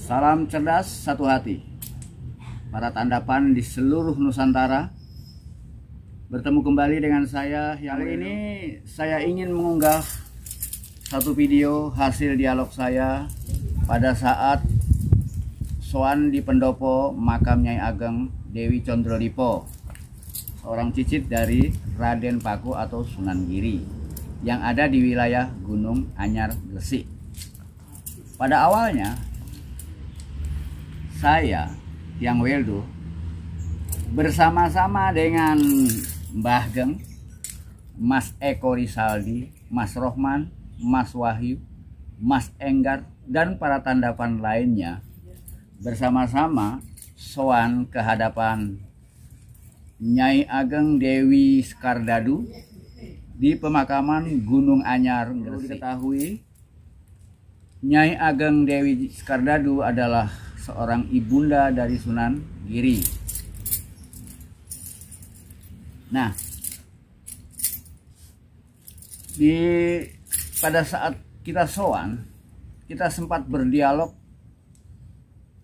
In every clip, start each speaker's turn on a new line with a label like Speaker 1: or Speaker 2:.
Speaker 1: Salam cerdas satu hati. Para tandapan di seluruh Nusantara, bertemu kembali dengan saya. Kali ini saya ingin mengunggah satu video hasil dialog saya pada saat soan di pendopo makam Nyai Ageng Dewi Condrodipo, seorang cicit dari Raden Paku atau Sunan Giri yang ada di wilayah Gunung Anyar, Gresik. Pada awalnya saya, Hyang Weldo, bersama-sama dengan Mbah Geng, Mas Eko Risaldi, Mas Rohman, Mas Wahyu, Mas Enggar, dan para tandapan lainnya bersama-sama soan ke hadapan Nyai Ageng Dewi Skardadu di pemakaman Gunung Anyar. Perlu diketahui, Nyai Ageng Dewi Skardadu adalah seorang ibunda dari Sunan Giri. Nah, pada saat kita soan, kita sempat berdialog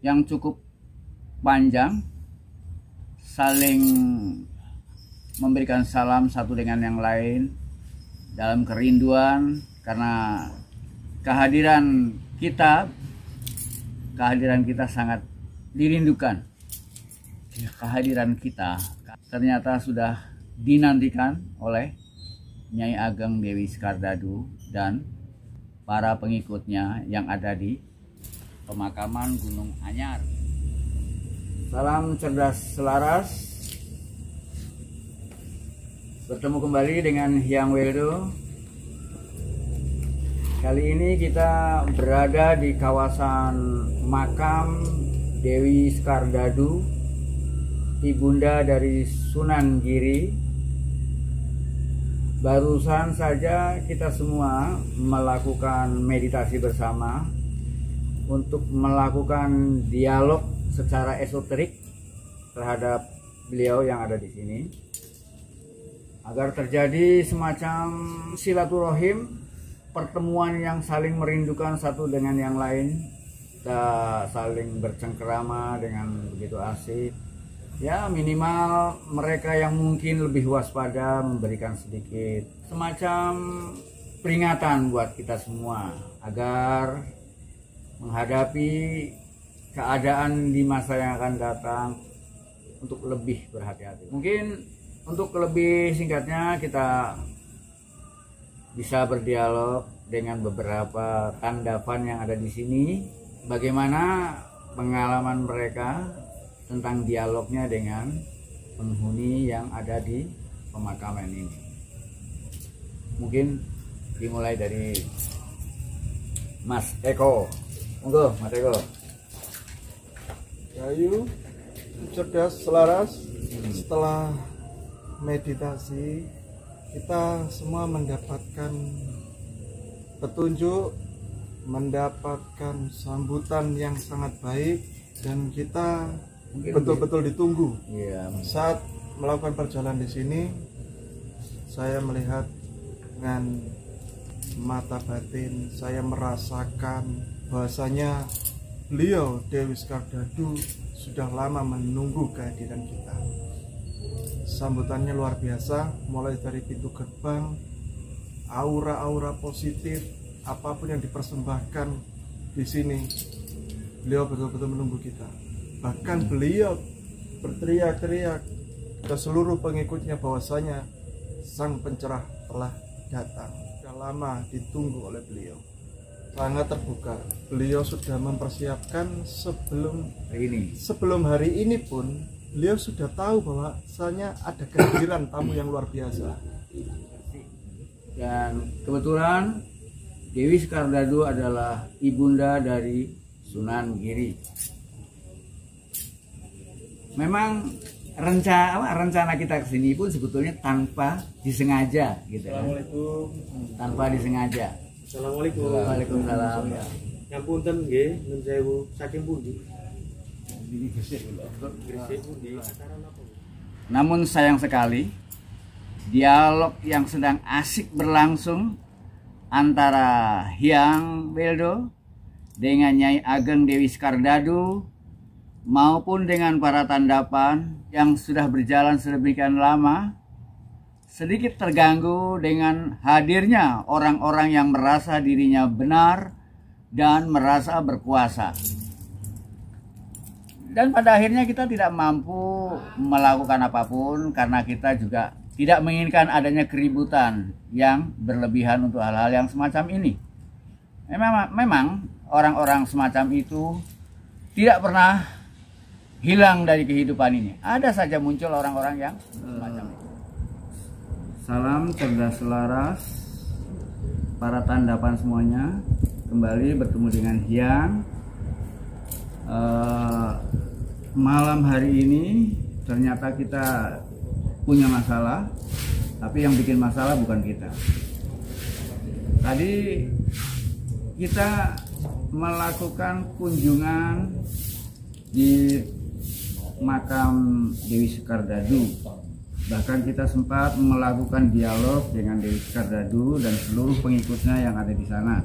Speaker 1: yang cukup panjang, saling memberikan salam satu dengan yang lain dalam kerinduan karena kehadiran kita sangat dirindukan. Kehadiran kita ternyata sudah dinantikan oleh Nyai Ageng Dewi Skardadu dan para pengikutnya yang ada di pemakaman Gunung Anyar. Salam cerdas selaras. Bertemu kembali dengan Hyang Weldo. Kali ini kita berada di kawasan makam Dewi Skardadu, ibunda dari Sunan Giri. Barusan saja kita semua melakukan meditasi bersama untuk melakukan dialog secara esoterik terhadap beliau yang ada di sini, agar terjadi semacam silaturahim, pertemuan yang saling merindukan satu dengan yang lain. Kita saling bercengkerama dengan begitu asik. Ya, minimal mereka yang mungkin lebih waspada memberikan sedikit semacam peringatan buat kita semua agar menghadapi keadaan di masa yang akan datang untuk lebih berhati-hati. Mungkin untuk lebih singkatnya kita bisa berdialog dengan beberapa tandapan yang ada di sini, bagaimana pengalaman mereka tentang dialognya dengan penghuni yang ada di pemakaman ini. Mungkin dimulai dari Mas Eko. Monggo, Mas Eko.
Speaker 2: Ayu, cerdas selaras. Setelah meditasi, kita semua mendapatkan petunjuk, mendapatkan sambutan yang sangat baik, dan kita betul-betul ditunggu. Saat melakukan perjalanan di sini, saya melihat dengan mata batin, saya merasakan bahwasanya beliau Dewi Skardadu sudah lama menunggu kehadiran kita. Sambutannya luar biasa, mulai dari pintu gerbang, aura-aura positif, apapun yang dipersembahkan di sini, beliau betul-betul menunggu kita. Bahkan beliau berteriak-teriak ke seluruh pengikutnya bahwasanya sang pencerah telah datang. Sudah lama ditunggu oleh beliau. Sangat terbuka. Beliau sudah mempersiapkan sebelum hari ini pun beliau sudah tahu bahwasanya ada kehadiran tamu yang luar biasa.
Speaker 1: Dan kebetulan Dewi Skardadu adalah ibunda dari Sunan Giri. Memang rencana kita kesini pun sebetulnya tanpa disengaja, gitu kan?
Speaker 2: Assalamualaikum.
Speaker 1: Tanpa disengaja.
Speaker 2: Assalamualaikum.
Speaker 1: Waalaikumsalam.
Speaker 2: Ngapunten nggih, nun sewu, saking pundi?
Speaker 1: Namun sayang sekali, dialog yang sedang asik berlangsung antara Hyang Weldo dengan Nyai Ageng Dewi Skardadu maupun dengan para tandapan yang sudah berjalan sedemikian lama, sedikit terganggu dengan hadirnya orang-orang yang merasa dirinya benar dan merasa berkuasa. Dan pada akhirnya kita tidak mampu melakukan apapun karena kita juga tidak menginginkan adanya keributan yang berlebihan untuk hal-hal yang semacam ini. Memang orang-orang semacam itu tidak pernah hilang dari kehidupan ini. Ada saja muncul orang-orang yang semacam itu. Salam cerdas selaras para tandapan semuanya. Kembali bertemu dengan Hyang. Malam hari ini ternyata kita punya masalah, tapi yang bikin masalah bukan kita. Tadi kita melakukan kunjungan di makam Dewi Skardadu. Bahkan kita sempat melakukan dialog dengan Dewi Skardadu dan seluruh pengikutnya yang ada di sana.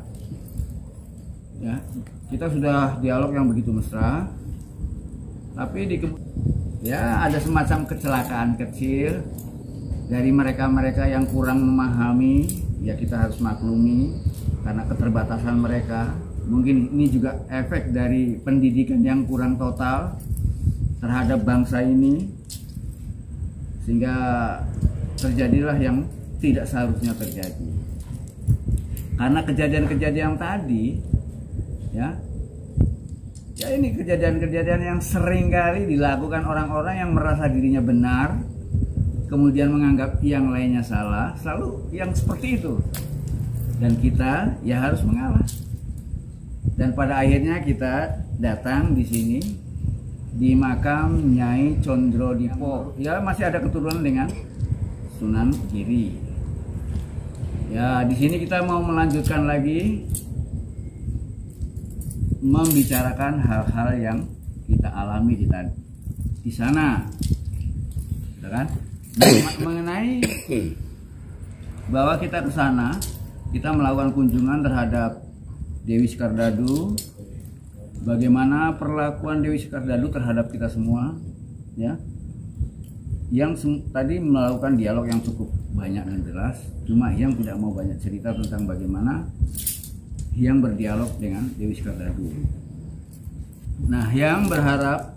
Speaker 1: Ya, kita sudah dialog yang begitu mesra, tapi ada semacam kecelakaan kecil dari mereka-mereka yang kurang memahami. Ya, kita harus maklumi karena keterbatasan mereka. Mungkin ini juga efek dari pendidikan yang kurang total terhadap bangsa ini, sehingga terjadilah yang tidak seharusnya terjadi. Karena kejadian-kejadian tadi, ya ini kejadian-kejadian yang sering kali dilakukan orang-orang yang merasa dirinya benar, kemudian menganggap yang lainnya salah, selalu yang seperti itu. Dan kita ya harus mengalah. Dan pada akhirnya kita datang di sini di makam Nyai Condrodipo. Ya, masih ada keturunan dengan Sunan Giri. Ya, di sini kita mau melanjutkan lagi membicarakan hal-hal yang kita alami di sana, kan? Mengenai bahwa kita ke sana, kita melakukan kunjungan terhadap Dewi Skardadu. Bagaimana perlakuan Dewi Skardadu terhadap kita semua, ya? Yang tadi melakukan dialog yang cukup banyak dan jelas. Cuma yang tidak mau banyak cerita tentang bagaimana yang berdialog dengan Dewi Skardadu. Nah, yang berharap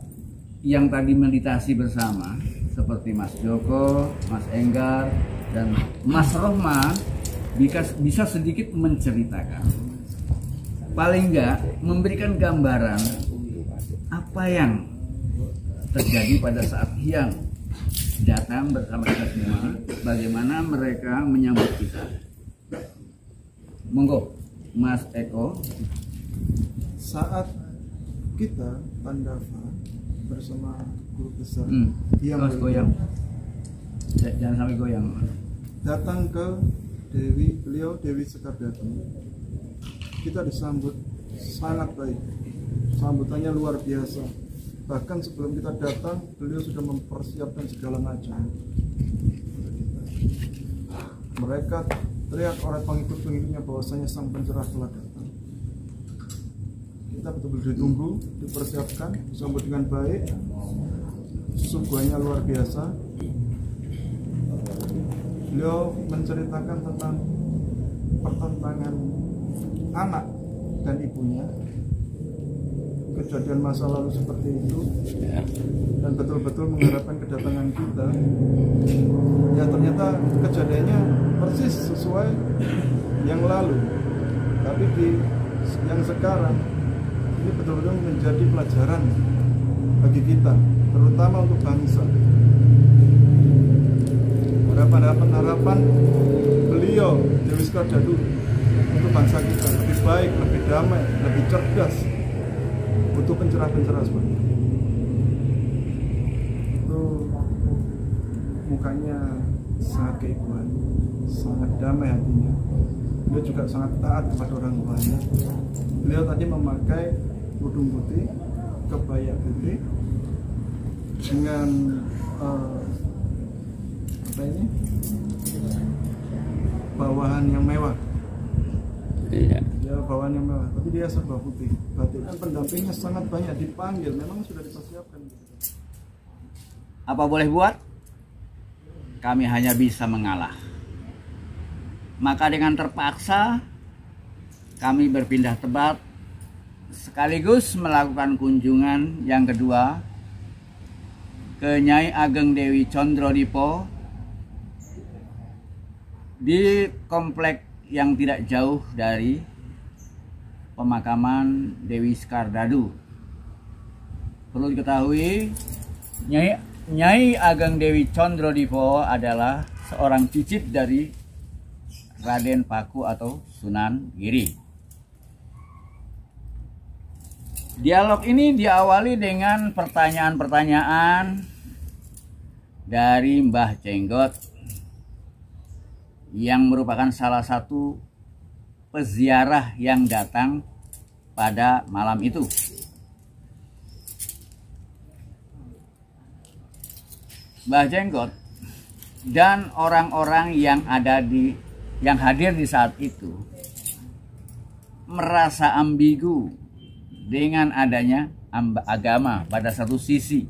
Speaker 1: yang tadi meditasi bersama seperti Mas Joko, Mas Enggar, dan Mas Rohman bisa sedikit menceritakan, paling enggak memberikan gambaran apa yang terjadi pada saat Hyang datang bersama kita semua, bagaimana mereka menyambut kita. Monggo Mas Eko.
Speaker 2: Saat kita Pandawa bersama guru besar yang
Speaker 1: goyang, jangan sampai goyang,
Speaker 2: datang ke Dewi Skardadu, kita disambut sangat baik, sambutannya luar biasa. Bahkan sebelum kita datang, beliau sudah mempersiapkan segala macam. Mereka teriak oleh pengikut-pengikutnya bahwasanya sang pencerah telah datang. Kita betul-betul ditunggu, dipersiapkan, disambut dengan baik, suguhannya luar biasa. Beliau menceritakan tentang pertentangan anak dan ibunya, kejadian masa lalu seperti itu, dan betul-betul mengharapkan kedatangan kita. Ya, ternyata kejadiannya persis sesuai yang lalu, tapi di yang sekarang ini betul-betul menjadi pelajaran bagi kita, terutama untuk bangsa. Harapan beliau Dewi Skardadu untuk bangsa kita lebih baik, lebih damai, lebih cerdas, butuh pencerah-pencerah seperti itu. Mukanya sangat keibuan, sangat damai hatinya. Beliau juga sangat taat kepada orang tuanya. Beliau tadi memakai kerudung putih, kebaya putih dengan bawahan yang mewah.
Speaker 3: Iya.
Speaker 2: Dia bawaannya mewah, tapi dia serba putih. Berarti kan pendampingnya sangat banyak, dipanggil, memang sudah dipersiapkan.
Speaker 1: Apa boleh buat? Kami hanya bisa mengalah. Maka dengan terpaksa kami berpindah tempat, sekaligus melakukan kunjungan yang kedua ke Nyai Ageng Dewi Condrodipo di komplek yang tidak jauh dari pemakaman Dewi Skardadu. Perlu diketahui, Nyai Ageng Dewi Condrodipo adalah seorang cicit dari Raden Paku atau Sunan Giri. Dialog ini diawali dengan pertanyaan-pertanyaan dari Mbah Jenggot yang merupakan salah satu peziarah yang datang pada malam itu. Mbah Jenggot dan orang-orang yang hadir di saat itu merasa ambigu dengan adanya agama pada satu sisi.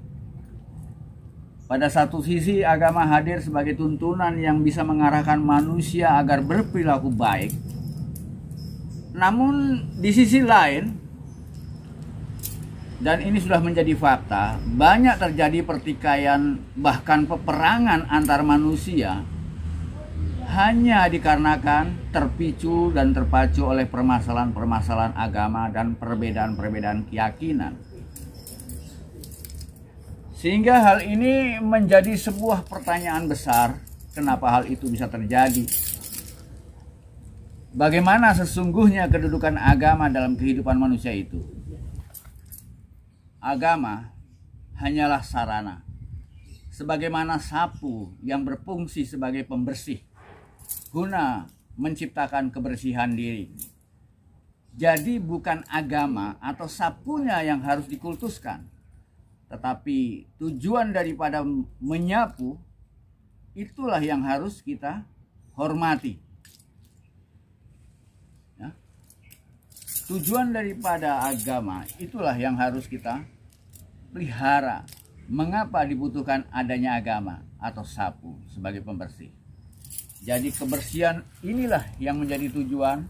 Speaker 1: Pada satu sisi agama hadir sebagai tuntunan yang bisa mengarahkan manusia agar berperilaku baik. Namun di sisi lain, dan ini sudah menjadi fakta, banyak terjadi pertikaian bahkan peperangan antar manusia hanya dikarenakan terpicu dan terpacu oleh permasalahan-permasalahan agama dan perbedaan-perbedaan keyakinan. Sehingga hal ini menjadi sebuah pertanyaan besar, kenapa hal itu bisa terjadi? Bagaimana sesungguhnya kedudukan agama dalam kehidupan manusia itu? Agama hanyalah sarana, sebagaimana sapu yang berfungsi sebagai pembersih guna menciptakan kebersihan diri. Jadi bukan agama atau sapunya yang harus dikultuskan, tetapi tujuan daripada menyapu itulah yang harus kita hormati. Ya. Tujuan daripada agama itulah yang harus kita pelihara. Mengapa dibutuhkan adanya agama atau sapu sebagai pembersih? Jadi kebersihan inilah yang menjadi tujuan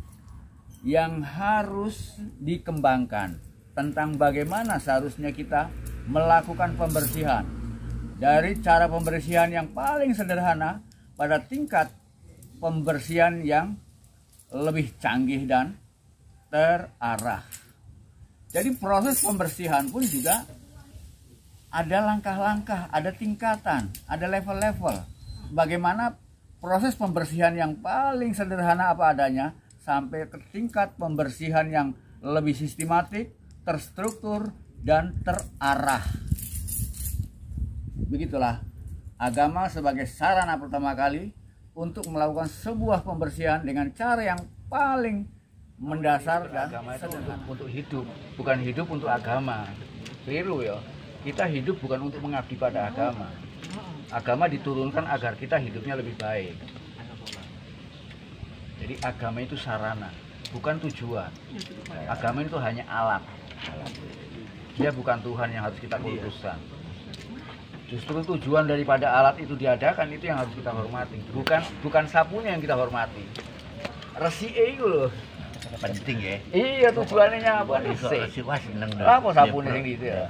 Speaker 1: yang harus dikembangkan tentang bagaimana seharusnya kita melakukan pembersihan. Dari cara pembersihan yang paling sederhana pada tingkat pembersihan yang lebih canggih dan terarah. Jadi proses pembersihan pun juga ada langkah-langkah, ada tingkatan, ada level-level. Bagaimana proses pembersihan yang paling sederhana apa adanya sampai ke tingkat pembersihan yang lebih sistematik, terstruktur, dan terarah. Begitulah agama sebagai sarana pertama kali untuk melakukan sebuah pembersihan dengan cara yang paling mendasar dan sederhana. Untuk hidup, bukan hidup untuk agama. Keliru ya. Kita hidup bukan untuk mengabdi pada agama. Agama diturunkan agar kita hidupnya lebih baik. Jadi agama itu sarana, bukan tujuan. Agama itu hanya alat. Dia bukan Tuhan yang harus kita kultuskan. Justru tujuan daripada alat itu diadakan itu yang harus kita hormati. Bukan sapunya yang kita hormati. Resi itu loh.
Speaker 3: Penting ya.
Speaker 1: Iya, tujuannya apa?
Speaker 3: Resi wah seneng.
Speaker 1: Apa sapunya yang gitu ya?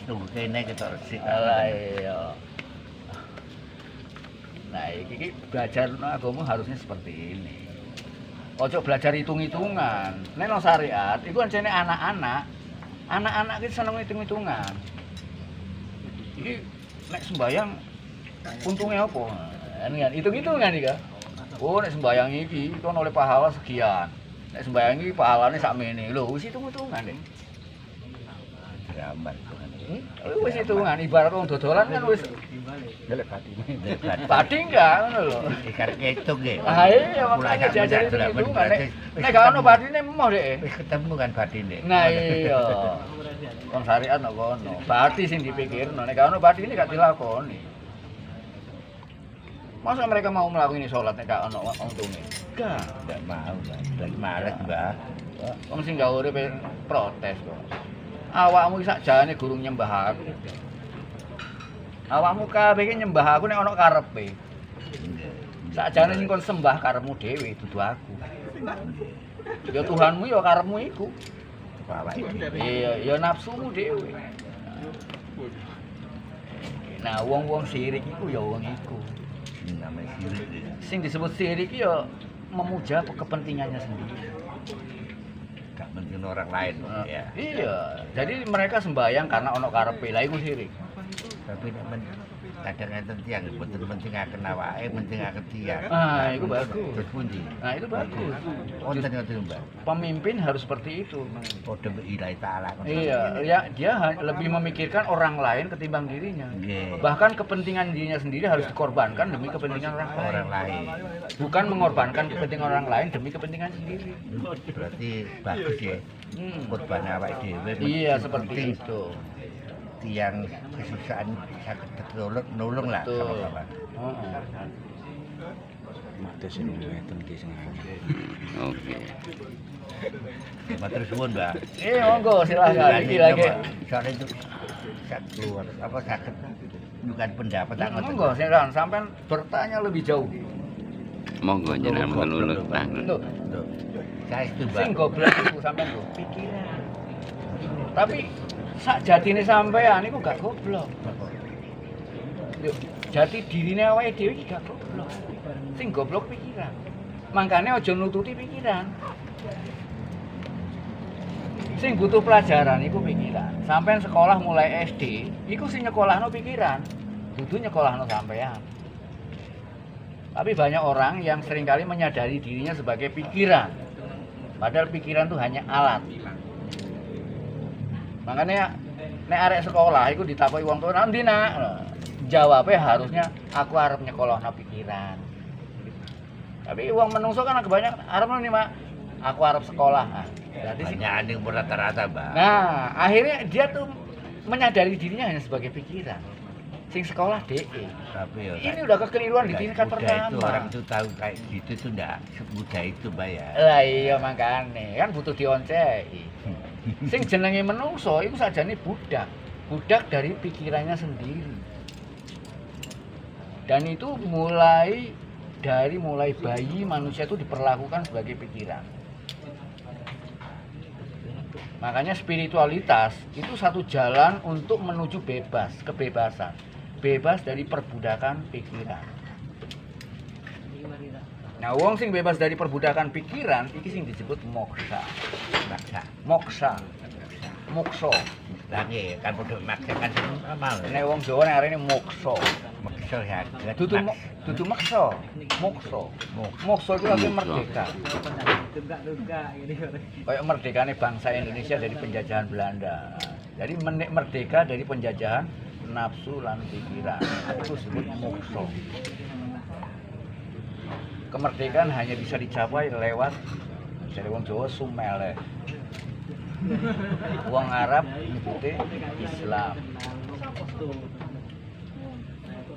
Speaker 3: Tunggu kene kita resi.
Speaker 1: Alah iya. Nah, ini belajar agama harusnya seperti ini. Ojo belajar hitung-hitungan. Nek no syariat, itu kan jane anak-anak. Anak-anak itu seneng hitung-hitungan. Jadi nek sembayang untungnya apa? Kan hitung-hitungan iki, Kak. Oh, nek sembayang iki kon oleh pahala sekian. Nek sembayang iki pahalane sakmene. Lho, wis hitung-hitungan, Dek.
Speaker 3: Rambat.
Speaker 1: Wis hitungan, ibarat wong dodolan kan wis
Speaker 3: Delek batine.
Speaker 1: pati enggak ngono lho.
Speaker 3: Ikan ketung nggih.
Speaker 1: Ah iya, makanya diajari hitung-hitungan. Nek gak ono batine emoh, Dek.
Speaker 3: Wis ketemu kan batine.
Speaker 1: Nah iya. Wong syariat nek kono. Bati sing dipikirno, nek gak ono batine gak dilakoni. Masa mereka mau melakukan ini sholat nek gak ono untunge?
Speaker 3: Enggak mau, Mbak. Lagi males, Mbak.
Speaker 1: Wong sing gak urip protes kok. Awakmu iki sakjane gurung nyembah aku. Awakmu kabeh iki nyembah aku nek ana karepe. Sakjane sing kon sembah karepmu dhewe dudu aku. Ya Tuhanmu ya karepmu iku.
Speaker 3: Awake dhewe.
Speaker 1: Iya, ya nafsumu dhewe. Nah, wong-wong sirik iku ya wong iku.
Speaker 3: Namanya sirik.
Speaker 1: Sing disebut sirik ya memuja kepentingannya sendiri.
Speaker 3: Gak penting orang lain, ya.
Speaker 1: Iya, jadi mereka sembahyang karena ono karepe, lha iku sirik.
Speaker 3: Tapi kadang enten tiyang mboten pentingaken awake, pentingaken tiyang.
Speaker 1: Ah, itu bagus.
Speaker 3: Terus pundi?
Speaker 1: Nah, itu bagus.
Speaker 3: Wonten ngoten, Mbak.
Speaker 1: Pemimpin harus seperti itu.
Speaker 3: Padha mbek ilahi taala.
Speaker 1: Iya, ya dia lebih memikirkan orang lain ketimbang dirinya.
Speaker 3: Nggih.
Speaker 1: Bahkan kepentingan dirinya sendiri harus dikorbankan demi kepentingan orang lain.
Speaker 3: Orang lain.
Speaker 1: Bukan mengorbankan kepentingan orang lain demi kepentingan sendiri.
Speaker 3: Berarti bagus ya. Korban awake dhewe.
Speaker 1: Iya, seperti
Speaker 3: penting
Speaker 1: itu.
Speaker 3: Tiang kesusahan saged nulung lah
Speaker 1: Betul.
Speaker 3: sama-sama.
Speaker 1: Oke.
Speaker 3: Matur suwun, Mbak.
Speaker 1: Monggo silakan. Iki lagi.
Speaker 3: Soalnya itu sak keluar apa saged bukan pendapat tak ngoten.
Speaker 1: Monggo silakan sampean bertanya lebih jauh.
Speaker 4: Monggo jenengan menulur tangan.
Speaker 1: Tuh,
Speaker 3: Loh, saya itu, Mbak.
Speaker 1: sing goblok iku sampean lho, pikiran. Tapi sak jatine sampean iku gak goblok. Yuk, jati dirine awake dhewe iki gak goblok. Sing goblok pikiran. Mangkane aja nututi pikiran. Sing butuh pelajaran iku pikiran. Sampean sekolah mulai SD, iku sing nyekolahno pikiran. Dudu nyekolahno sampean. Tapi banyak orang yang seringkali menyadari dirinya sebagai pikiran. Padahal pikiran itu hanya alat. Makanya nek arek sekolah iku ditakoki wong tuwa, "Nanti nak?" Jawabnya harusnya aku arep nyekolahno pikiran. Tapi uang menungso kan kebanyakan arep nih, Mak. Aku arep sekolah. Nah, berarti sih.
Speaker 3: Banyak yang rata-rata, Mbak.
Speaker 1: Nah, akhirnya dia tuh menyadari dirinya hanya sebagai pikiran. Sing sekolah DE.
Speaker 3: Tapi ya,
Speaker 1: Ini udah kekeliruan di tingkat
Speaker 3: mudah itu orang
Speaker 1: pertama.
Speaker 3: itu tahu kayak gitu tuh enggak semudah itu, Mbak ya.
Speaker 1: Lah iya makane kan butuh dionceki. Sing jenenge menungso iku sajane budak. Budak dari pikirannya sendiri. Dan itu mulai bayi manusia itu diperlakukan sebagai pikiran. Makanya spiritualitas itu satu jalan untuk menuju bebas, kebebasan. Bebas dari perbudakan pikiran. Nah, wong sing bebas dari perbudakan pikiran iki sing disebut moksa. Moksa. Mokso.
Speaker 3: Lah nggih, kan padha maksa kan amal.
Speaker 1: Nek wong Jawa nek arene mokso.
Speaker 3: Maksa ya.
Speaker 1: Dudu meksa, mokso. Mokso itu artinya merdeka. Kayak merdekane bangsa Indonesia dari penjajahan Belanda. Jadi merdeka dari penjajahan nafsu lan pikiran. Itu disebut mokso. Kemerdekaan hanya bisa dicapai lewat dari wong Jawa sumele. Wong Arab nyebute Islam.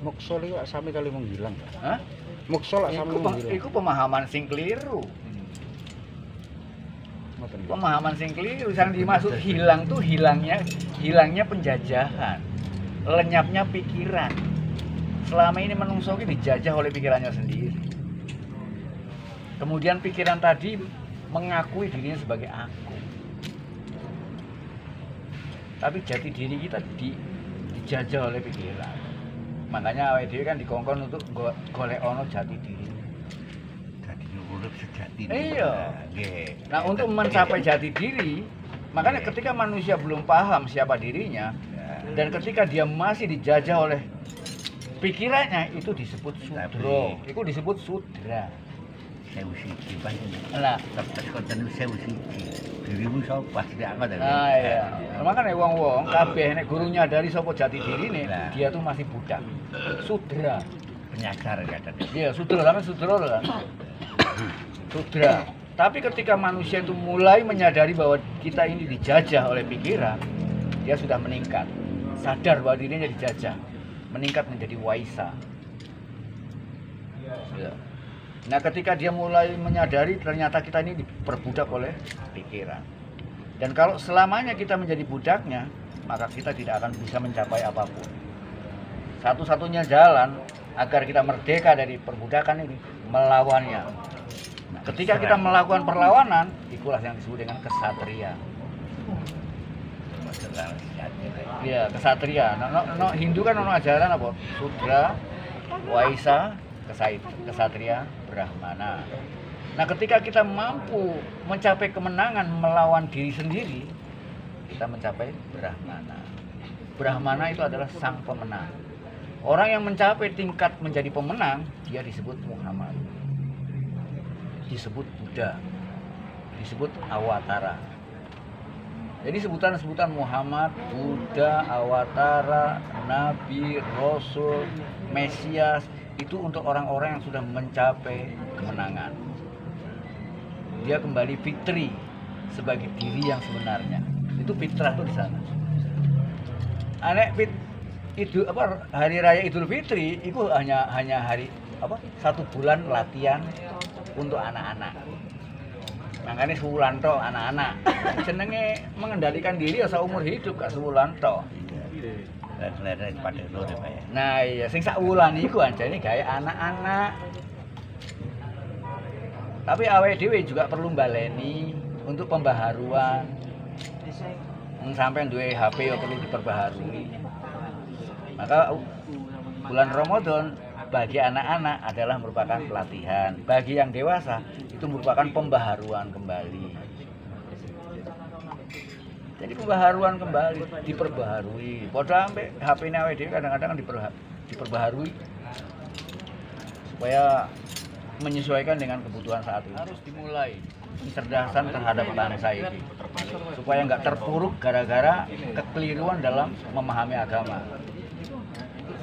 Speaker 5: Mokso itu sami kali menghilang.
Speaker 1: Hah?
Speaker 5: Mokso lah sami menghilang.
Speaker 1: Iku pemahaman sing keliru. Pemahaman sing keliru. Yang dimaksud hilang tuh hilangnya penjajahan, lenyapnya pikiran. Selama ini menungso ini dijajah oleh pikirannya sendiri. Kemudian pikiran tadi mengakui dirinya sebagai aku. Tapi jati diri kita dijajah oleh pikiran. Makanya awake dhewe kan dikongkon untuk golek ono jati diri.
Speaker 3: Jadi urip sejati.
Speaker 1: Iya.
Speaker 3: Nggih.
Speaker 1: Nah, untuk mencapai jati diri, makanya ketika manusia belum paham siapa dirinya dan ketika dia masih dijajah oleh pikirannya, itu disebut sudra. Itu disebut sudra.
Speaker 3: Sewu siji Pak.
Speaker 1: Nah,
Speaker 3: Terus konten sewu siji. Dirimu sapa tidak ngoten.
Speaker 1: nah iya. Makanya wong-wong kabeh nek guru nyadari sapa jati dirine, dia tuh masih budak. Sudra.
Speaker 3: Penyadar kadang.
Speaker 1: Iya, sudra kan sudra kan. Sudra. Tapi ketika manusia itu mulai menyadari bahwa kita ini dijajah oleh pikiran, dia sudah meningkat. Sadar bahwa dirinya dijajah. Meningkat menjadi waisa. Ya. Nah, ketika dia mulai menyadari ternyata kita ini diperbudak oleh pikiran. Dan kalau selamanya kita menjadi budaknya, maka kita tidak akan bisa mencapai apapun. Satu-satunya jalan agar kita merdeka dari perbudakan ini, melawannya. Nah, ketika kita melakukan perlawanan, itulah yang disebut dengan kesatria. Iya, kesatria. No, Hindu kan ono ajaran apa? Sudra, Waisa, kesatria, Brahmana. Nah, ketika kita mampu mencapai kemenangan melawan diri sendiri, kita mencapai Brahmana. Brahmana itu adalah sang pemenang. Orang yang mencapai tingkat menjadi pemenang, dia disebut Muhammad, disebut Buddha, disebut Awatara. Jadi sebutan-sebutan Muhammad, Buddha, Awatara, Nabi, Rasul, Mesias, itu untuk orang-orang yang sudah mencapai kemenangan. Dia kembali fitri sebagai diri yang sebenarnya. Itu fitrah tuh di sana. Itu apa, hari raya Idul Fitri itu hanya hari apa, 1 bulan latihan untuk anak-anak. Makanya sebulan toh anak-anak. Jenenge mengendalikan diri ya seumur hidup, gak sebulan toh. Nah iya, sing sak wulan iku anjane gawe anak-anak. Tapi awake dhewe juga perlu baleni untuk pembaharuan. Sampai duwe HP ya perlu diperbaharui. Maka bulan Ramadan bagi anak-anak adalah merupakan pelatihan. Bagi yang dewasa itu merupakan pembaharuan kembali. Jadi pembaharuan kembali, diperbaharui. Padahal sampai HP-nya awake dhewe kadang-kadang diperbaharui supaya menyesuaikan dengan kebutuhan saat ini. Harus dimulai pencerdasan terhadap bangsa ini supaya nggak terpuruk gara-gara kekeliruan dalam memahami agama.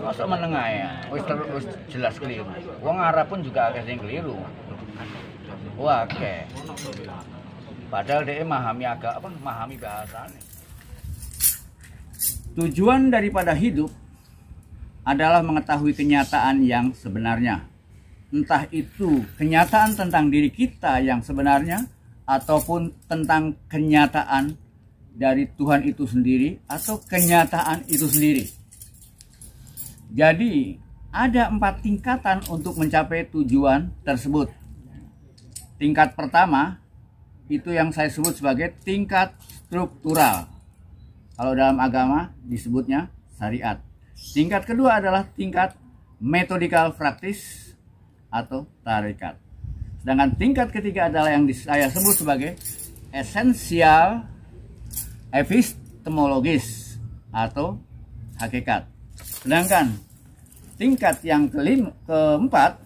Speaker 1: Masa menengah ya, wis jelas keliru. Wong Arab pun juga akeh sing keliru. Wah, akeh. Padahal dia memahami bahasanya. Tujuan daripada hidup adalah mengetahui kenyataan yang sebenarnya. Entah itu kenyataan tentang diri kita yang sebenarnya, ataupun tentang kenyataan dari Tuhan itu sendiri, atau kenyataan itu sendiri. Jadi ada 4 tingkatan untuk mencapai tujuan tersebut. Tingkat pertama itu yang saya sebut sebagai tingkat struktural. Kalau dalam agama disebutnya syariat. Tingkat kedua adalah tingkat metodikal praktis atau tarekat. Sedangkan tingkat ketiga adalah yang saya sebut sebagai esensial epistemologis atau hakikat. Sedangkan tingkat yang keempat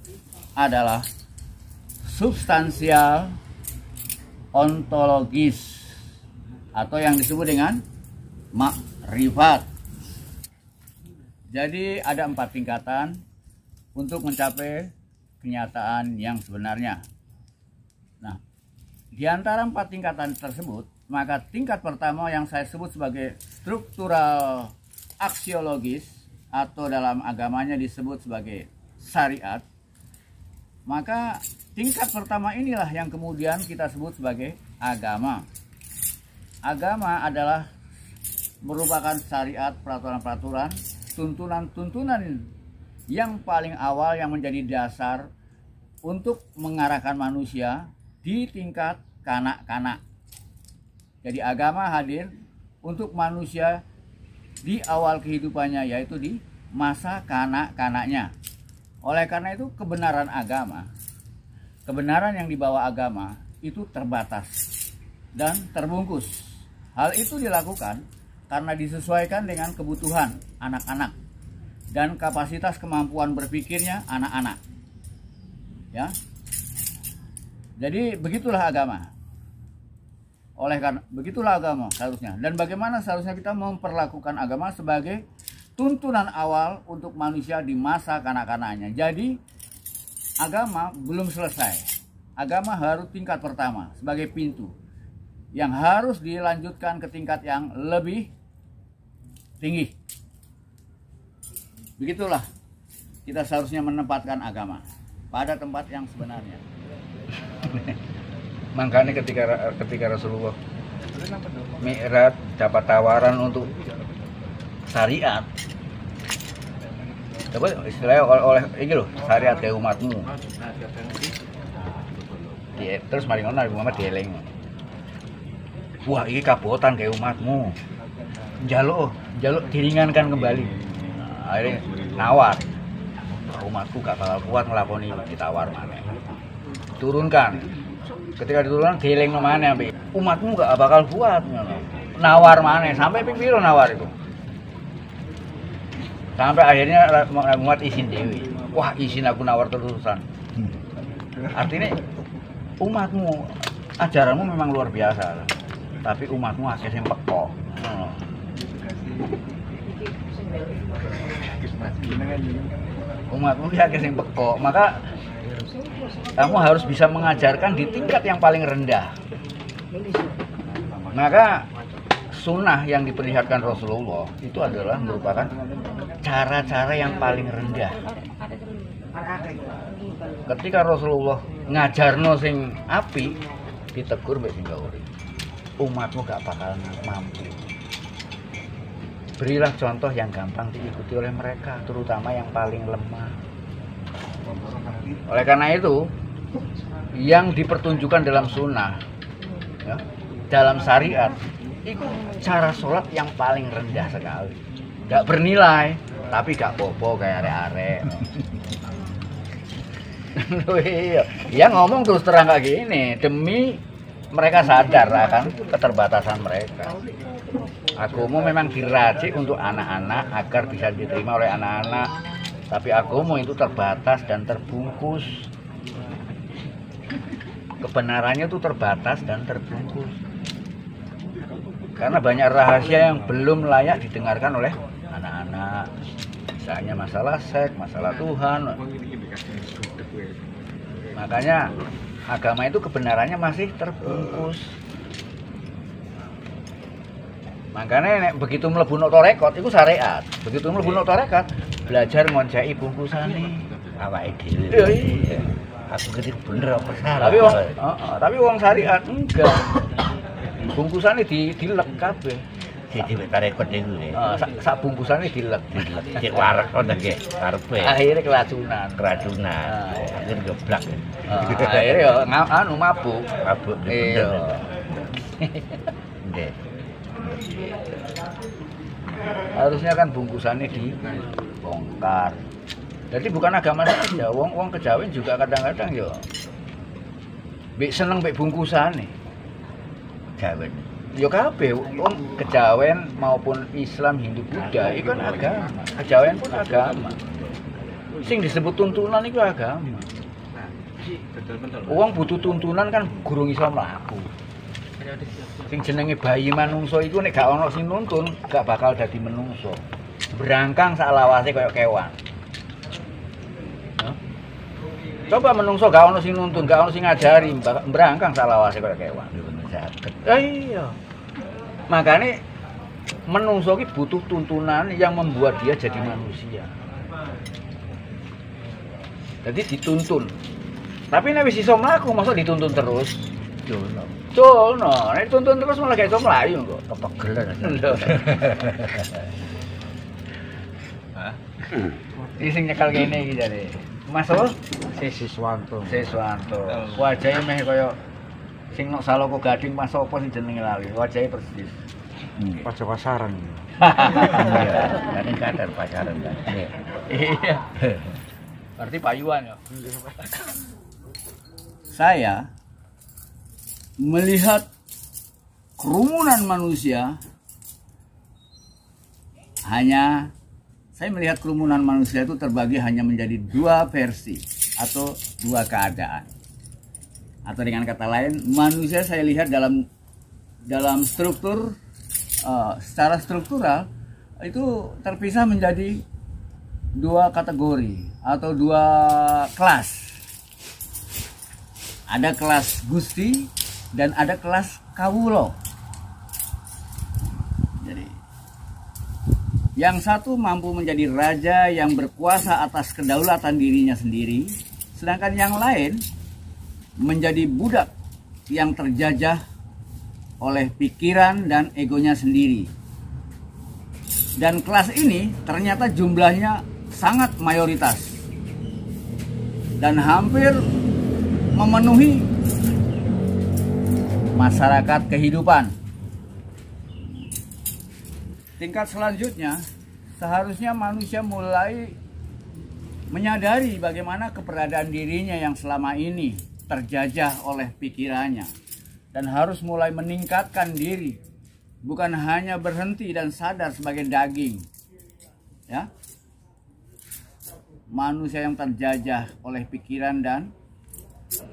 Speaker 1: adalah substansial ontologis atau yang disebut dengan makrifat. Jadi ada 4 tingkatan untuk mencapai kenyataan yang sebenarnya. Nah, di antara 4 tingkatan tersebut, maka tingkat pertama yang saya sebut sebagai struktural aksiologis atau dalam agamanya disebut sebagai syariat, maka tingkat pertama inilah yang kemudian kita sebut sebagai agama. Agama adalah merupakan syariat, peraturan-peraturan, tuntunan-tuntunan yang paling awal yang menjadi dasar untuk mengarahkan manusia di tingkat kanak-kanak. Jadi agama hadir untuk manusia di awal kehidupannya, yaitu di masa kanak-kanaknya. Oleh karena itu kebenaran agama, kebenaran yang dibawa agama itu terbatas dan terbungkus. Hal itu dilakukan karena disesuaikan dengan kebutuhan anak-anak dan kapasitas kemampuan berpikirnya anak-anak. Ya. Jadi begitulah agama. Oleh karena begitulah agama seharusnya. Dan bagaimana seharusnya kita memperlakukan agama sebagai tuntunan awal untuk manusia di masa kanak-kanaknya. Jadi agama belum selesai. Agama harus tingkat pertama sebagai pintu yang harus dilanjutkan ke tingkat yang lebih tinggi. Begitulah kita seharusnya menempatkan agama pada tempat yang sebenarnya.
Speaker 6: Makanya ketika Rasulullah Mi'raj dapat tawaran untuk syariat, coba istilahnya oleh ini loh, syariat ke umatmu. Terus mari ngono Nabi Muhammad dieling. Wah, ini kabotan ke umatmu. Jaluk diringankan kembali. Nah, akhirnya nawar. Umatku gak bakal kuat ngelakoni, ditawar maneh. Turunkan. Ketika diturunkan dieling maneh ambek umatmu gak bakal kuat ngono. Nawar maneh sampai ping piro nawar itu. Sampai akhirnya Muhammad izin dewi. Wah, izin aku nawar terusan. Artinya umatmu, ajaranmu memang luar biasa, tapi umatmu akhirnya pekok. Umatmu akhirnya pekok, maka kamu harus bisa mengajarkan di tingkat yang paling rendah. Maka sunnah yang diperlihatkan Rasulullah itu adalah merupakan cara-cara yang paling rendah. Ketika Rasulullah ngajarno sing api, ditegur mbek sing urip. Umatmu gak bakal mampu. Berilah contoh yang gampang diikuti oleh mereka, terutama yang paling lemah. Oleh karena itu, yang dipertunjukkan dalam sunnah, ya, dalam syariat, itu cara sholat yang paling rendah sekali. Gak bernilai, tapi gak popo kayak arek-arek. Iya ngomong terus terang kayak gini demi mereka sadar akan keterbatasan mereka. Agama memang diracik untuk anak-anak agar bisa diterima oleh anak-anak, tapi agama itu terbatas dan terbungkus. Kebenarannya itu terbatas dan terbungkus karena banyak rahasia yang belum layak didengarkan oleh anak-anak. Misalnya masalah seks, masalah Tuhan. Makanya agama itu kebenarannya masih terbungkus. Makanya begitu mlebu nok tarekat itu syariat. Begitu mlebu nok tarekat belajar ngonceki bungkusane awake dhewe. Iya. Aku ngerti bener apa salah. Tapi wong syariat enggak. Bungkusane dilek kabeh. Jadi tarekat itu ya. Sak bungkusannya dilek. Cek warak ngono nggih karepe. Akhirnya keracunan. Akhirnya geblak. Akhirnya ya mabuk. Iya. Nggih. Harusnya kan bungkusannya dibongkar. Jadi bukan agama saja, wong kejawen juga kadang-kadang ya seneng mbek bungkusane. Jawen. Ya kabeh wong kejawen maupun Islam, Hindu, Buddha itu kan agama. Kejawen pun agama. Sing disebut tuntunan itu agama. Wong butuh tuntunan kan gurung iso mlaku. Sing jenenge bayi manungsa iku nek gak ana sing nuntun, gak bakal dadi menungsa. Berangkang sak lawase kaya kewan. Coba menungso gak ono sing nuntun, gak ono sing ngajari, berangkang sak lawase kaya kewan. Iya. Makanya menungso ki butuh tuntunan yang membuat dia jadi manusia. Jadi dituntun. Tapi nek wis iso mlaku, mosok dituntun terus. Culno, nek dituntun terus malah gak iso mlayu kok, kepegelan. Iki sing nyekal kene iki jare. Mas apa? Siswanto. Wajahe meh kaya sing nok Saloko Gading Mas apa sing jenenge lali. Wajahe persis.
Speaker 5: Pajak pasaran.
Speaker 3: Iya, kan kadar pacaran kan.
Speaker 1: Iya. Berarti payuan ya. Saya melihat kerumunan manusia saya melihat kerumunan manusia itu terbagi hanya menjadi dua versi atau dua keadaan. Atau dengan kata lain, manusia saya lihat dalam struktur secara struktural itu terpisah menjadi dua kategori atau dua kelas. Ada kelas Gusti dan ada kelas Kawulo. Jadi yang satu mampu menjadi raja yang berkuasa atas kedaulatan dirinya sendiri, Sedangkan yang lain menjadi budak yang terjajah oleh pikiran dan egonya sendiri. Dan kelas ini ternyata jumlahnya sangat mayoritas dan hampir memenuhi masyarakat kehidupan. Tingkat selanjutnya, seharusnya manusia mulai menyadari bagaimana keberadaan dirinya yang selama ini terjajah oleh pikirannya, dan harus mulai meningkatkan diri, bukan hanya berhenti dan sadar sebagai daging. Ya, manusia yang terjajah oleh pikiran dan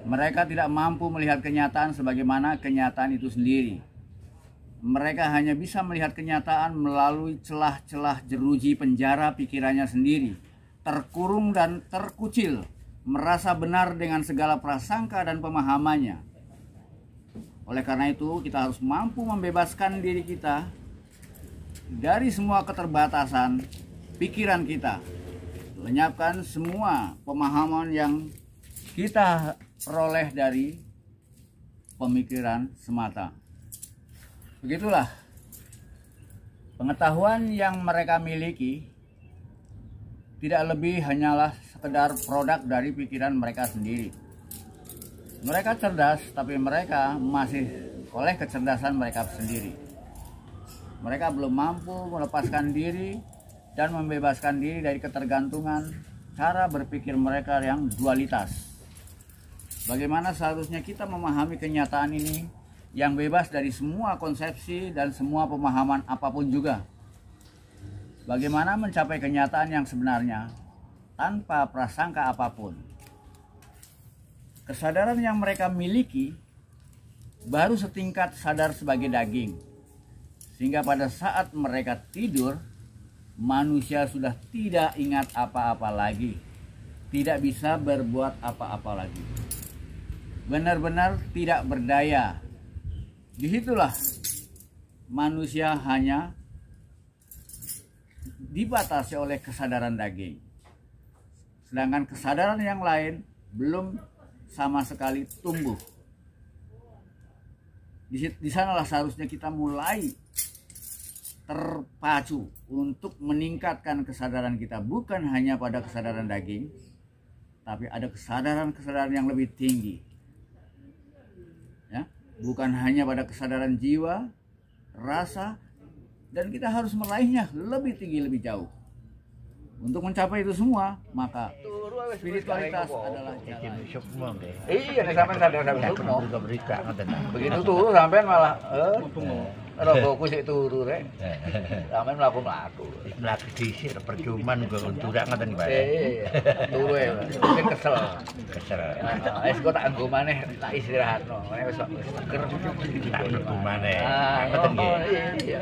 Speaker 1: mereka tidak mampu melihat kenyataan sebagaimana kenyataan itu sendiri. Mereka hanya bisa melihat kenyataan melalui celah-celah jeruji penjara pikirannya sendiri, terkurung dan terkucil, merasa benar dengan segala prasangka dan pemahamannya. Oleh karena itu, kita harus mampu membebaskan diri kita dari semua keterbatasan pikiran kita, lenyapkan semua pemahaman yang kita peroleh dari pemikiran semata. Begitulah pengetahuan yang mereka miliki tidak lebih hanyalah sekedar produk dari pikiran mereka sendiri. Mereka cerdas, tapi mereka masih oleh kecerdasan mereka sendiri. Mereka belum mampu melepaskan diri dan membebaskan diri dari ketergantungan cara berpikir mereka yang dualitas. Bagaimana seharusnya kita memahami kenyataan ini yang bebas dari semua konsepsi dan semua pemahaman apapun juga. Bagaimana mencapai kenyataan yang sebenarnya tanpa prasangka apapun. Kesadaran yang mereka miliki baru setingkat sadar sebagai daging, sehingga pada saat mereka tidur, manusia sudah tidak ingat apa-apa lagi, tidak bisa berbuat apa-apa lagi, benar-benar tidak berdaya. Disitulah manusia hanya dibatasi oleh kesadaran daging, sedangkan kesadaran yang lain belum sama sekali tumbuh. Di sanalah seharusnya kita mulai terpacu untuk meningkatkan kesadaran kita, bukan hanya pada kesadaran daging, tapi ada kesadaran-kesadaran yang lebih tinggi. Ya, bukan hanya pada kesadaran jiwa, rasa, dan kita harus meraihnya lebih tinggi, lebih jauh. Untuk mencapai itu semua, maka spiritualitas adalah jalan.
Speaker 6: Iya, nek sampean sadar-sadar sukmo. Begitu turu sampean malah rogoku sik turu rek. Sampean mlaku-mlaku.
Speaker 3: Mlaku dhisik percuma nggo turak ngoten iki, Pak.
Speaker 6: Iya, turu ya. Mungkin kesel. Wis kok tak nggo maneh, tak istirahatno. Wis seger
Speaker 3: Tak nggo maneh.
Speaker 6: Ngoten nggih. Iya.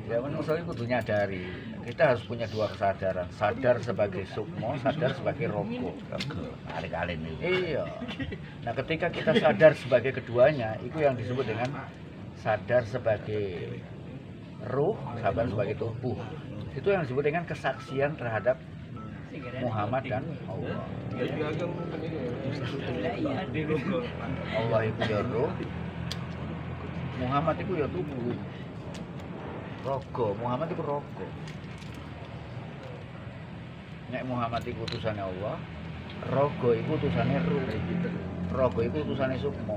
Speaker 6: Ya, manusia itu kudu nyadari. Kita harus punya dua kesadaran, sadar sebagai sukmo, sadar sebagai rogo.
Speaker 3: Kali-kali ini.
Speaker 6: Iya. Nah, ketika kita sadar sebagai keduanya, itu yang disebut dengan sadar sebagai ruh, sadar sebagai tubuh. Itu yang disebut dengan kesaksian terhadap Muhammad dan Allah. Allah itu ya ruh, Muhammad itu ya tubuh. Rogo, Muhammad itu rogo. Nek Muhammad itu utusannya Allah, rogo itu utusannya ruh, rogo itu utusannya sukmo.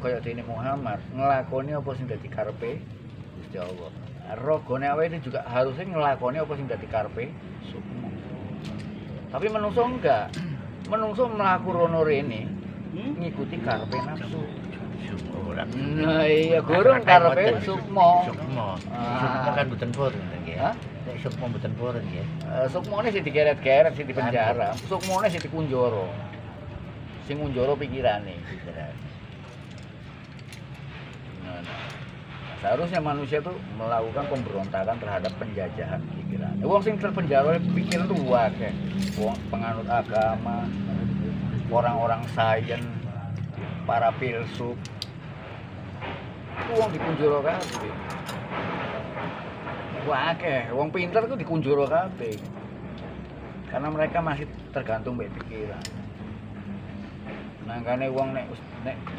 Speaker 6: Kayak dene Muhammad ngelakoni apa sing dadi karepe Gusti Allah. Rogone awake ini juga harusnya ngelakoni apa sing dadi karepe sukmo. Tapi menungso enggak. Menungso mlaku rono rene ngikuti karepe nafsu. Nah iya, gurung karepe sukmo.
Speaker 3: Sukmo kan mboten purun nggih. Hah? Nek sukmo mboten purun nggih.
Speaker 6: Sukmone sing digeret-geret, sing dipenjara. Sukmone sing dikunjara. Sing ngunjara pikirane. Nah, seharusnya manusia tuh melakukan pemberontakan terhadap penjajahan pikiran. Wong sing terpenjara pikiran tuh akeh. Wong penganut agama, orang-orang sains, para filsuf. Wong dikunjur kabeh. Wah akeh, wong pinter ku dikunjur kabeh. Karena mereka masih tergantung mbek pikiran. Mangkane wong nek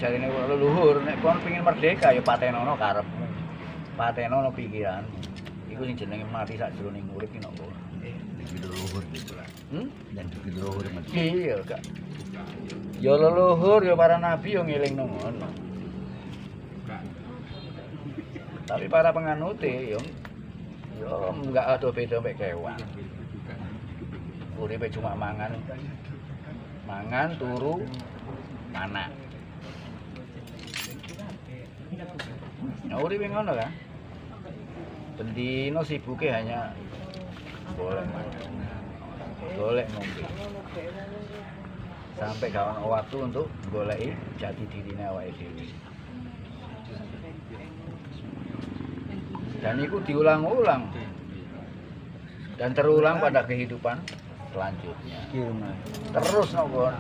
Speaker 6: jarine leluhur nek kon pengin merdeka ya patenono karepmu. Patenono pikiranmu. Iku sing jenenge mati sak jroning urip ki nopo.
Speaker 3: Begitu leluhur gitu lah. Dan begitu leluhur mati.
Speaker 6: Iya, Kak. Ya leluhur ya para nabi yo ngelingno ngono. Tapi para penganute yo enggak ada beda mek kewan. Uripe cuma mangan turu mana. Nah, uripe ngono kan. Bendino sibuke hanya golek makan, golek ngombe. Sampai gak ono waktu untuk goleki jati dirine awake dhewe. Dan itu diulang-ulang dan terulang pada kehidupan selanjutnya. Terus nopo.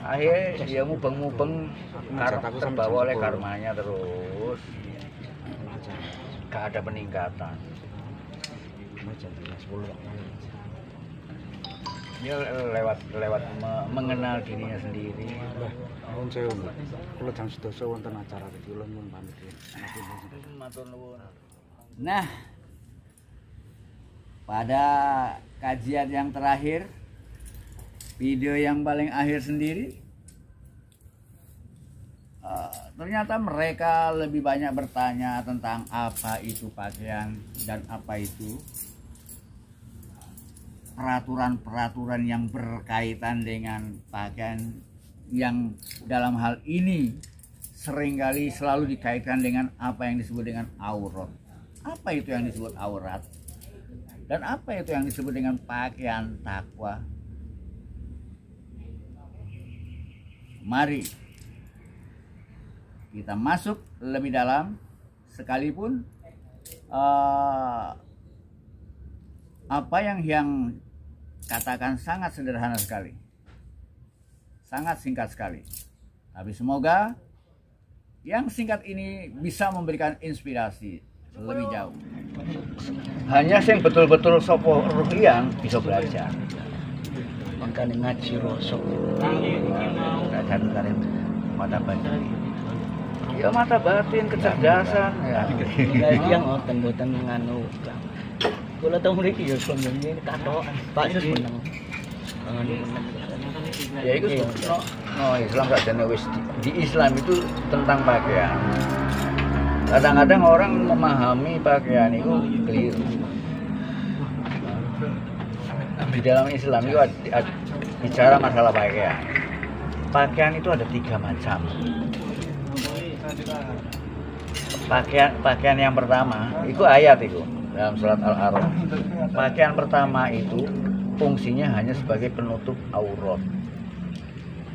Speaker 6: Akhirnya dia mubeng-mubeng terbawa oleh karmanya terus. Gak ada peningkatan. Dia lewat mengenal dirinya sendiri.
Speaker 5: Nuwun sewu. Kula jam 12 wonten acara iki kula nyuwun pamit.
Speaker 6: Matur nuwun.
Speaker 1: Nah, pada kajian yang terakhir, video yang paling akhir sendiri, ternyata mereka lebih banyak bertanya tentang apa itu pakaian dan apa itu peraturan-peraturan yang berkaitan dengan pakaian, yang dalam hal ini seringkali selalu dikaitkan dengan apa yang disebut dengan aurat. Apa itu yang disebut aurat? Dan apa itu yang disebut dengan pakaian takwa? Mari kita masuk lebih dalam, sekalipun apa yang katakan sangat sederhana sekali, sangat singkat sekali. Tapi semoga yang singkat ini bisa memberikan inspirasi lebih jauh.
Speaker 6: Hanya yang betul-betul sopo ruhiyang bisa belajar.
Speaker 5: Makane ngaji rosok.
Speaker 6: Belajar dari mata batin. Ya mata batin, kecerdasan. Ya.
Speaker 5: Yang ngoten mboten nganu. Kula tau mriki ya sebenarnya ini katokan. Pak Yus meneng.
Speaker 6: Ya itu Islam sakjane wis di Islam itu tentang pakaian. Kadang-kadang orang memahami pakaian itu keliru. Di dalam Islam itu bicara masalah pakaian. Pakaian itu ada 3 macam. Pakaian yang pertama itu ayat itu dalam surat Al-A'raf. Pakaian pertama itu fungsinya hanya sebagai penutup aurat.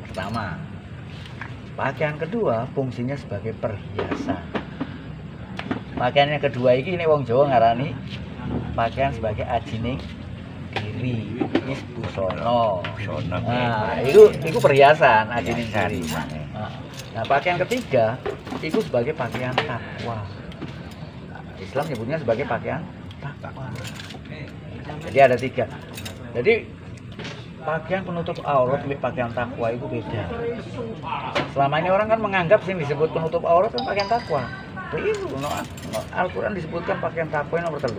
Speaker 6: Pertama. Pakaian kedua fungsinya sebagai perhiasan. Pakaian yang kedua ini wong Jawa ngarani pakaian sebagai ajining diri, busana. Nah, itu perhiasan ajining diri. Nah, pakaian ketiga itu sebagai pakaian takwa. Islam nyebutnya sebagai pakaian takwa. Jadi ada 3. Jadi pakaian penutup aurat dengan pakaian takwa itu beda. Selama ini orang kan menganggap yang disebut penutup aurat kan pakaian takwa. Keliru. Al-Quran disebutkan pakaian takwa nomor 3.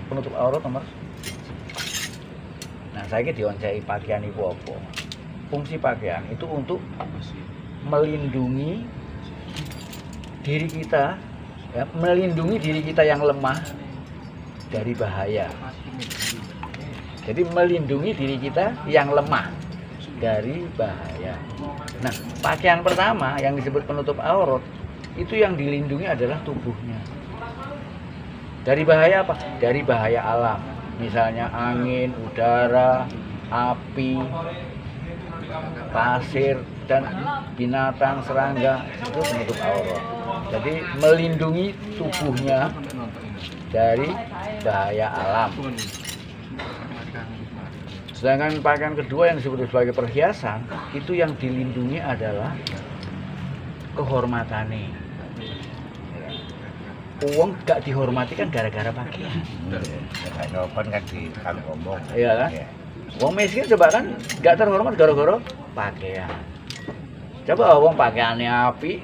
Speaker 6: Penutup aurat nomor. Nah, saya dioncai pakaian itu apa? Fungsi pakaian itu untuk melindungi diri kita, ya, melindungi diri kita yang lemah dari bahaya. Jadi melindungi diri kita yang lemah dari bahaya. Nah, pakaian pertama yang disebut penutup aurat itu yang dilindungi adalah tubuhnya. Dari bahaya apa? Dari bahaya alam. Misalnya angin, udara, api, pasir, dan binatang, serangga, itu penutup aurat. Jadi melindungi tubuhnya dari bahaya alam. Sedangkan pakaian kedua yang disebut sebagai perhiasan, itu yang dilindungi adalah kehormatane. Uang gak dihormati kan gara-gara pakaian.
Speaker 3: Kayak sopan kan di kang ngomong.
Speaker 6: Iya kan? Wong miskin coba kan gak terhormat gara-gara pakaian. Coba wong pakaiannya api,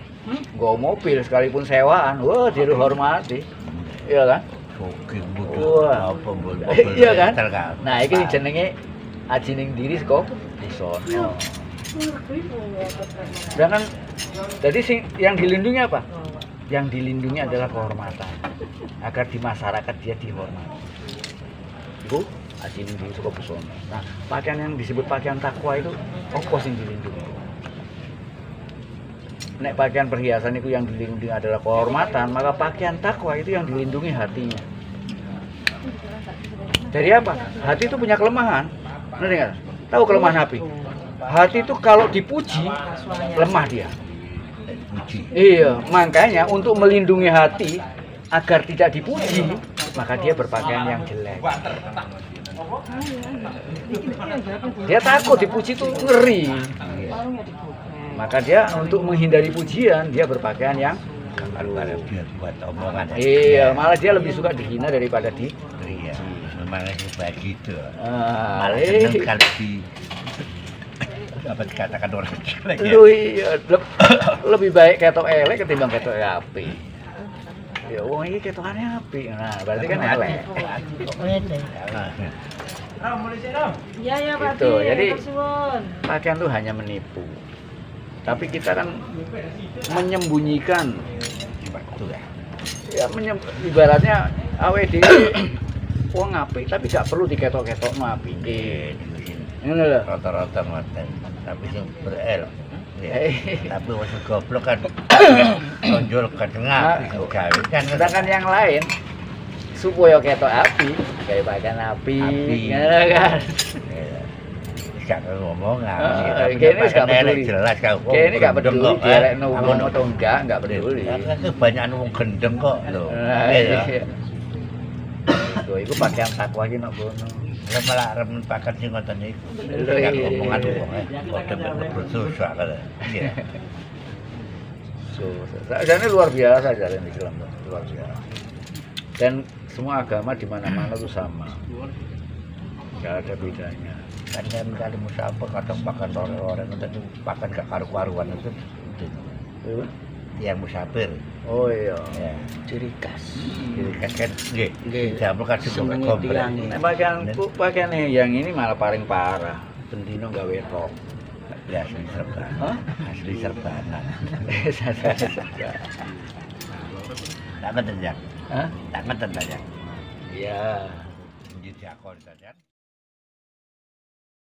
Speaker 6: nggo mobil sekalipun sewaan, wah dihormati. Iya kan?
Speaker 3: Sugih
Speaker 6: Wah.
Speaker 3: apa mbok.
Speaker 6: Iya kan? Nah, iki jenenge ajining diri saka disono. Sedangkan jadi yang dilindungi apa? Yang dilindungi adalah kehormatan. Agar di masyarakat dia dihormati. Itu ajining diri saka disono. Nah, pakaian yang disebut pakaian takwa itu apa sing dilindungi? Nek pakaian perhiasan itu yang dilindungi adalah kehormatan, maka pakaian takwa itu yang dilindungi hatinya. Dari apa? Hati itu punya kelemahan. Ngerti nggak? Tahu kelemahan hati? Hati itu kalau dipuji, lemah dia. Iya, makanya untuk melindungi hati agar tidak dipuji, maka dia berpakaian yang jelek. Dia takut dipuji itu ngeri. Maka dia untuk menghindari pujian, dia berpakaian yang
Speaker 3: buat omongan.
Speaker 6: iya, malah dia lebih suka dihina daripada di.
Speaker 3: Iya, memang kayak gitu.
Speaker 6: Ah,
Speaker 3: Malah seneng kalau di apa dikatakan orang jelek ya.
Speaker 6: Lu iya, lebih baik ketok elek ketimbang ketok api. Ya, wong iki ketokane api. Nah, berarti kan elek.
Speaker 7: Iya ya Pak.
Speaker 6: Gitu, jadi pakaian tuh hanya menipu. Tapi kita kan menyembunyikan
Speaker 3: Betul ya.
Speaker 6: ya ibaratnya awake dhewe wong apik tapi gak perlu diketok-ketokno apike. Ngono lho.
Speaker 3: Rata-rata ngoten. Tapi sing ber-L.
Speaker 6: Eh.
Speaker 3: Tapi wis goblok kan tonjol ke tengah gawe kan.
Speaker 6: Sedangkan yang lain supaya ketok api, kayak pakaian api, ngono kan.
Speaker 3: Gak ngomong
Speaker 6: Kayaknya gak peduli.
Speaker 3: Jelas kau.
Speaker 6: Kayaknya gak peduli dielekno wong atau enggak peduli.
Speaker 3: Kebanyakan wong gendeng kok lho.
Speaker 6: Iya. Tuh, iku pakaian takwa iki nek kono.
Speaker 3: Lah malah remen paket sing ngoten niku. Gak ngomongan wong padha berdosa kali. Iya.
Speaker 6: Sajane luar biasa jalan Islam, luar biasa. Dan semua agama di mana-mana itu sama. Gak ada bedanya.
Speaker 3: Kan kali musafir kadang pakan orang-orang itu pakan gak karu-karuan itu. Yang musafir.
Speaker 6: Oh iya.
Speaker 3: Ya.
Speaker 5: Ciri khas.
Speaker 3: Jadi kan nggih.
Speaker 5: Nggih.
Speaker 3: Jamur kan juga
Speaker 5: Senenge
Speaker 3: komplek.
Speaker 5: tiang.
Speaker 6: Pakaian yang ini malah paling parah. Bendino gawe rok.
Speaker 3: Ya asli serban.
Speaker 6: Hah?
Speaker 3: Asli serbanan. Tak ngeten ya.
Speaker 6: Hah?
Speaker 3: Tak ngeten ya.
Speaker 6: Iya.
Speaker 3: Jadi akon saja.